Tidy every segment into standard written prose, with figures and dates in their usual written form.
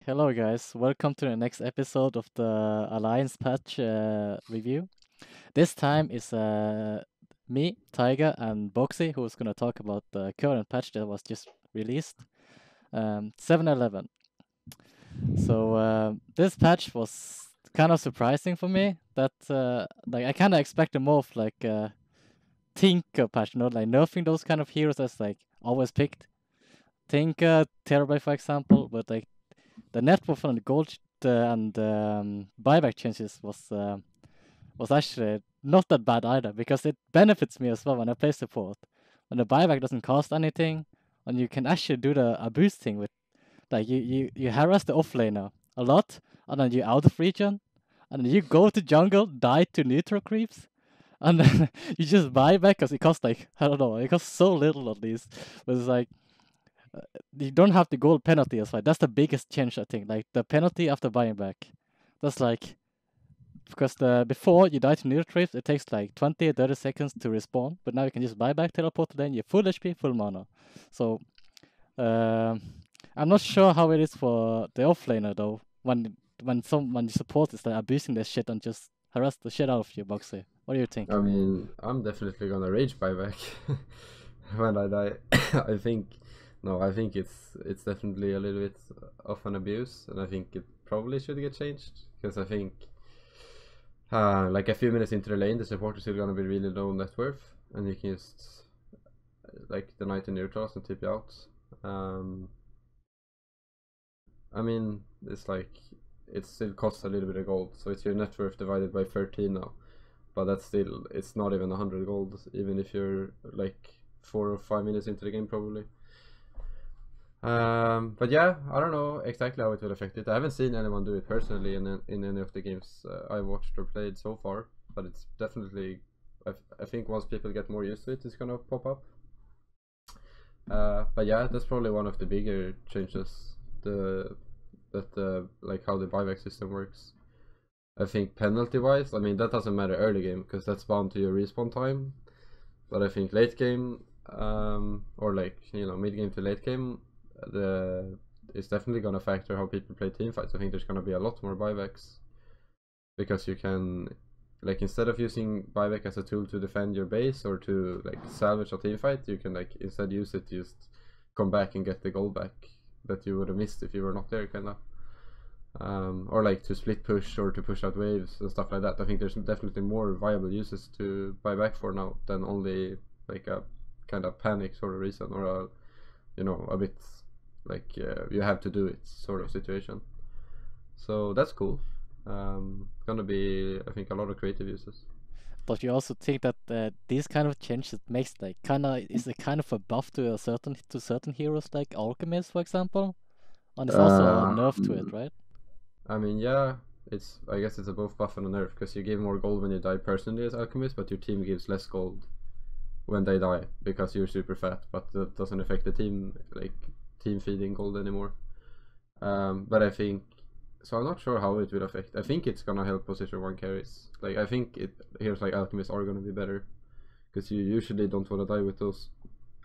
Hello guys, welcome to the next episode of the Alliance patch review. This time is me, Taiga, and Boxi who's gonna talk about the current patch that was just released, 7.11. So this patch was kind of surprising for me. That like I kind of expected more of like a Tinker patch, like nerfing those kind of heroes as like always picked. Tinker, Terabyte for example, but like the net worth and the gold and buyback changes was actually not that bad either because it benefits me as well when I play support. When the buyback doesn't cost anything, and you can actually do the abuse thing with like you harass the offlaner a lot, and then you out of region, and then you go to jungle, die to neutral creeps, and then you just buy back because it costs like I don't know, it costs so little at least. But it's like you don't have the gold penalty as well. That's the biggest change I think. Like the penalty after buying back. That's like because the before you die to neutral trips, it takes like 20 30 seconds to respawn, but now you can just buy back, teleport to lane, you're full HP, full mana. So um I'm not sure how it is for the offlaner though. When someone you support is like abusing their shit and just harass the shit out of you, Boxy. What do you think? I mean, I'm definitely gonna rage buyback when I die. I think I think it's definitely a little bit of an abuse, and I think it probably should get changed because I think like a few minutes into the lane, the support is still gonna be really low net worth, and you can just like deny to neutrals and tip you out. I mean, it's like it still costs a little bit of gold, so it's your net worth divided by 13 now. But that's still, it's not even 100 gold, even if you're like 4 or 5 minutes into the game probably. But yeah, I don't know exactly how it will affect it. I haven't seen anyone do it personally in any of the games I watched or played so far, but it's definitely, I think once people get more used to it, it's gonna pop up. But yeah, that's probably one of the bigger changes, like how the buyback system works. I think penalty wise, I mean that doesn't matter early game because that's bound to your respawn time. But I think late game, or like mid game to late game, it's definitely gonna factor how people play team fights. I think there's gonna be a lot more buybacks because you can, like, instead of using buyback as a tool to defend your base or to like salvage a team fight, you can like instead use it to just come back and get the gold back that you would have missed if you were not there, kinda. Or like to split push or to push out waves and stuff like that. I think there's definitely more viable uses to buy back for now than only like a kind of panic sort of reason or a bit like you have to do it sort of situation. So that's cool. Gonna be, I think, a lot of creative uses. But you also think that these kind of changes makes like is a kind of a buff to certain heroes like Alchemist, for example, and it's also a nerf to it, right? I mean, yeah, I guess it's a both buff and a nerf because you give more gold when you die personally as Alchemist, but your team gives less gold when they die because you're super fat, but that doesn't affect the team, like team feeding gold anymore. But I think, so I'm not sure how it will affect. I think it's gonna help position 1 carries. Like I think heroes like Alchemist are gonna be better because you usually don't want to die with those.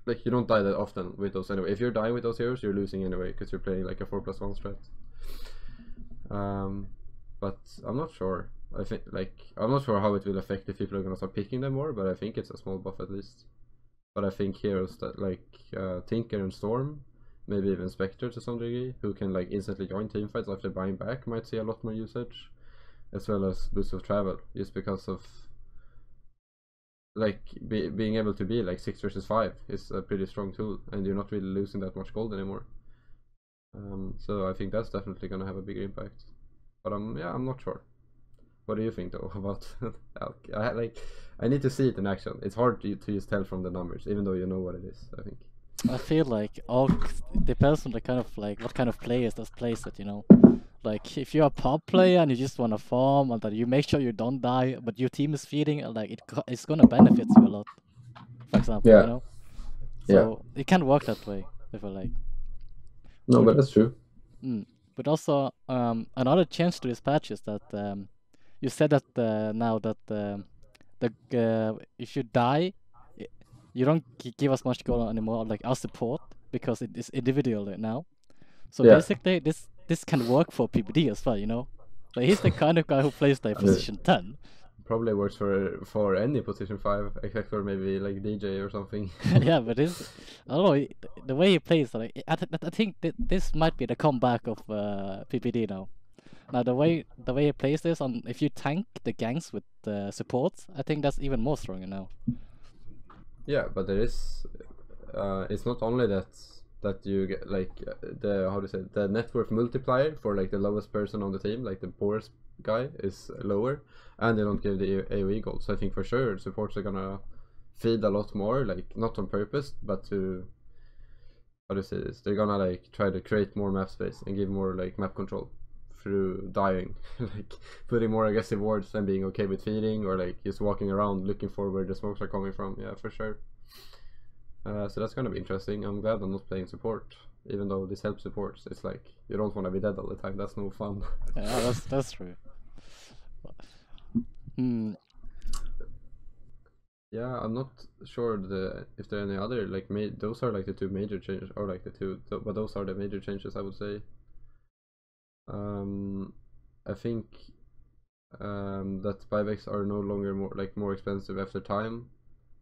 Like you don't die that often with those anyway. If you're dying with those heroes, you're losing anyway because you're playing like a 4+1 strat. But I'm not sure. I think I'm not sure how it will affect if people are gonna start picking them more, but I think it's a small buff at least. But I think heroes that like Tinker and Storm, maybe even Spectre to some degree, who can like instantly join teamfights after buying back, might see a lot more usage, as well as boost of travel, just because of like being able to be like 6 versus 5 is a pretty strong tool, and you're not really losing that much gold anymore. So I think that's definitely gonna have a bigger impact. But I'm not sure. What do you think though about Alk? I need to see it in action. It's hard to just tell from the numbers, even though you know what it is, I think. I feel like Alk depends on the kind of like what kind of players that plays it, Like if you're a pop player and you just wanna farm and that you make sure you don't die, but your team is feeding, like it's gonna benefit you a lot. For example, Yeah, yeah. So it can work that way. I feel like. No, But but that's true. but also another change to this patch is that you said that now that if you die, you don't give us much gold anymore, like our support, because it is individual now. So Yeah. basically, this this can work for PPD as well, you know? Like he's the kind of guy who plays like I mean, position 10. probably works for any position 5 except for maybe like DJ or something. Yeah, but I don't know, the way he plays, like I think that this might be the comeback of PPD now. Now the way he plays this on, if you tank the ganks with support, I think that's even more stronger now. Yeah, but there is it's not only that you get like the, how to say, the net worth multiplier for like the lowest person on the team, like the poorest guy is lower, and they don't give the AoE gold. So I think for sure supports are gonna feed a lot more, like not on purpose, but to, how to say this, they're gonna like try to create more map space and give more like map control through dying, like putting more aggressive wards and being okay with feeding, or like just walking around looking for where the smokes are coming from. Yeah, for sure. So that's gonna be interesting. I'm glad I'm not playing support, even though this helps supports. It's like you don't want to be dead all the time. That's no fun. Yeah, that's true. Hmm. Yeah, I'm not sure if there are any other like those are like the two major changes, or like the two, but those are the major changes I would say. I think that buybacks are no longer more expensive after time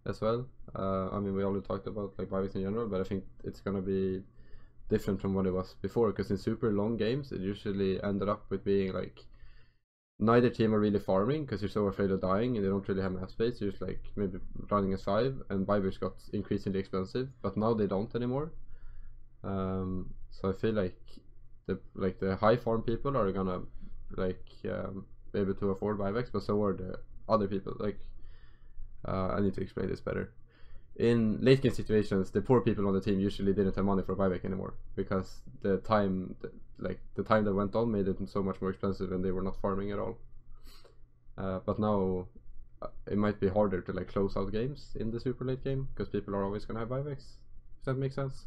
as well. I mean, we already talked about like buybacks in general, but I think it's gonna be different from what it was before, because in super long games it usually ended up with being like neither team are really farming because you're so afraid of dying and they don't really have map space. You're just like maybe running as 5, and buybacks got increasingly expensive, but now they don't anymore. So I feel like the high farm people are gonna like be able to afford buybacks, but so are the other people. Like I need to explain this better. In late game situations, the poor people on the team usually didn't have money for buyback anymore, because the time that went on made it so much more expensive, and they were not farming at all. But now it might be harder to like close out games in the super late game because people are always gonna have buybacks. If that makes sense.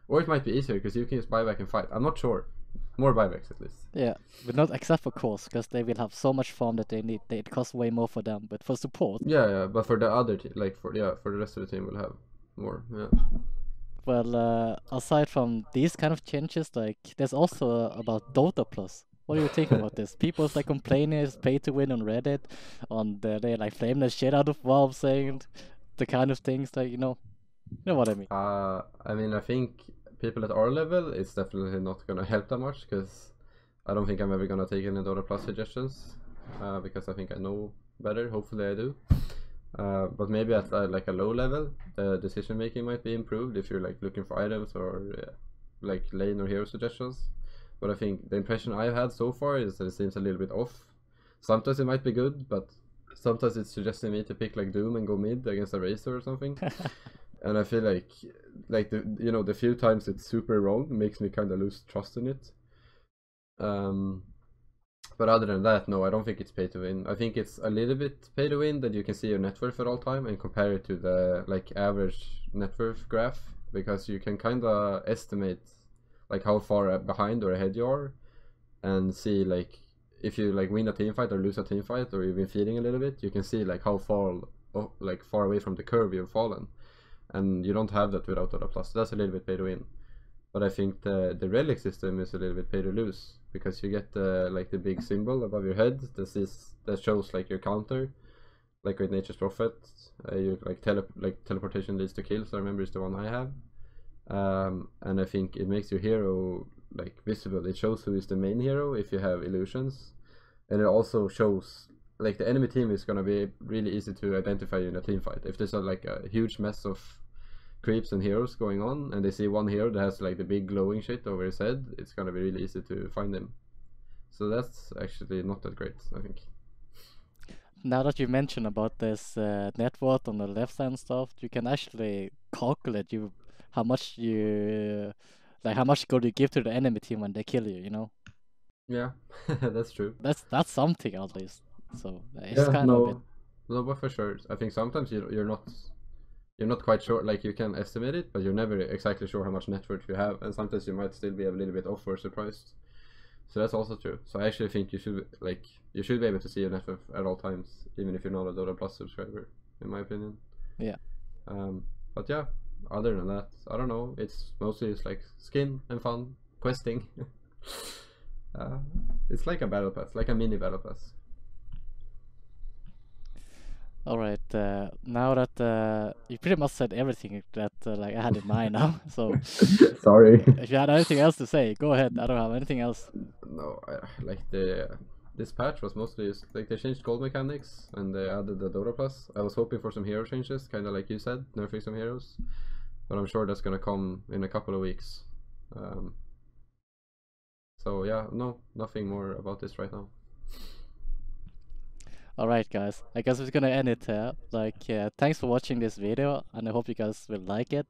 Or it might be easier because you can just buyback and fight. I'm not sure. More buybacks at least. Yeah, but not except for course, because they will have so much farm that it costs way more for them. But for support, Yeah, but for the other team, like for the rest of the team, will have more. Yeah. well, aside from these kind of changes, like there's also about Dota Plus. What do you think about this? People's like complaining it's pay to win on Reddit, they like flame the shit out of Valve, saying the kind of things like you know what I mean. I mean, I think people at our level, it's definitely not gonna help that much, because I don't think I'm ever gonna take any Dota Plus suggestions, because I think I know better. Hopefully, I do. But maybe at like a low level, the decision making might be improved if you're like looking for items or like lane or hero suggestions. But I think the impression I've had so far is that it seems a little bit off. Sometimes it might be good, but sometimes it's suggesting me to pick like Doom and go mid against a Razor or something. And I feel like the few times it's super wrong makes me kind of lose trust in it. But other than that, no, I don't think it's pay to win. I think it's a little bit pay to win that you can see your net worth at all time and compare it to the like average net worth graph, because you can kind of estimate like how far behind or ahead you are, and see like if you like win a team fight or lose a team fight, or you've been feeding a little bit, you can see like how far away from the curve you've fallen, and you don't have that without Dota Plus. So that's a little bit pay to win. But I think the relic system is a little bit pay to lose, because you get the big symbol above your head that shows like your counter, like with Nature's Prophet. You like teleportation leads to kills. I remember it's the one I have, and I think it makes your hero like visible. It shows who is the main hero if you have illusions, and it also shows like the enemy team is gonna be really easy to identify you in a team fight. If there's like a huge mess of creeps and heroes going on, and they see one hero that has like the big glowing shit over his head, it's gonna be really easy to find him. So that's actually not that great, I think. Now that you mentioned about this net worth on the left hand stuff, you can actually calculate how much gold you give to the enemy team when they kill you. You know. Yeah, that's true. That's something at least. So it's kind of a bit. No, but for sure, I think sometimes you're not quite sure. Like you can estimate it, but you're never exactly sure how much net worth you have, and sometimes you might still be a little bit off or surprised. So that's also true. So I actually think you should be able to see your net worth at all times, even if you're not a Dota Plus subscriber, in my opinion. Yeah. But yeah, other than that, I don't know. It's mostly like skin and fun, questing. It's like a battle pass, like a mini battle pass. All right. Now that you pretty much said everything that like I had in mind now. So Sorry. if you had anything else to say, go ahead. I don't have anything else. No, like this patch was mostly just, like, they changed gold mechanics and they added the Dota Plus. I was hoping for some hero changes, kind of like you said, nerfing some heroes, but I'm sure that's gonna come in a couple of weeks. So yeah, no, nothing more about this right now. All right, guys. I guess we're gonna end it here. Like, thanks for watching this video, and I hope you guys will like it.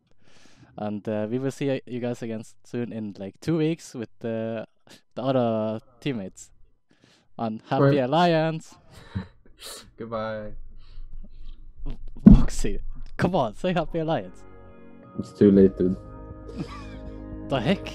And we will see you guys again soon in like 2 weeks with the other teammates. And happy Right. Alliance! Goodbye. Boxi, come on, say happy Alliance. It's too late, dude. The heck?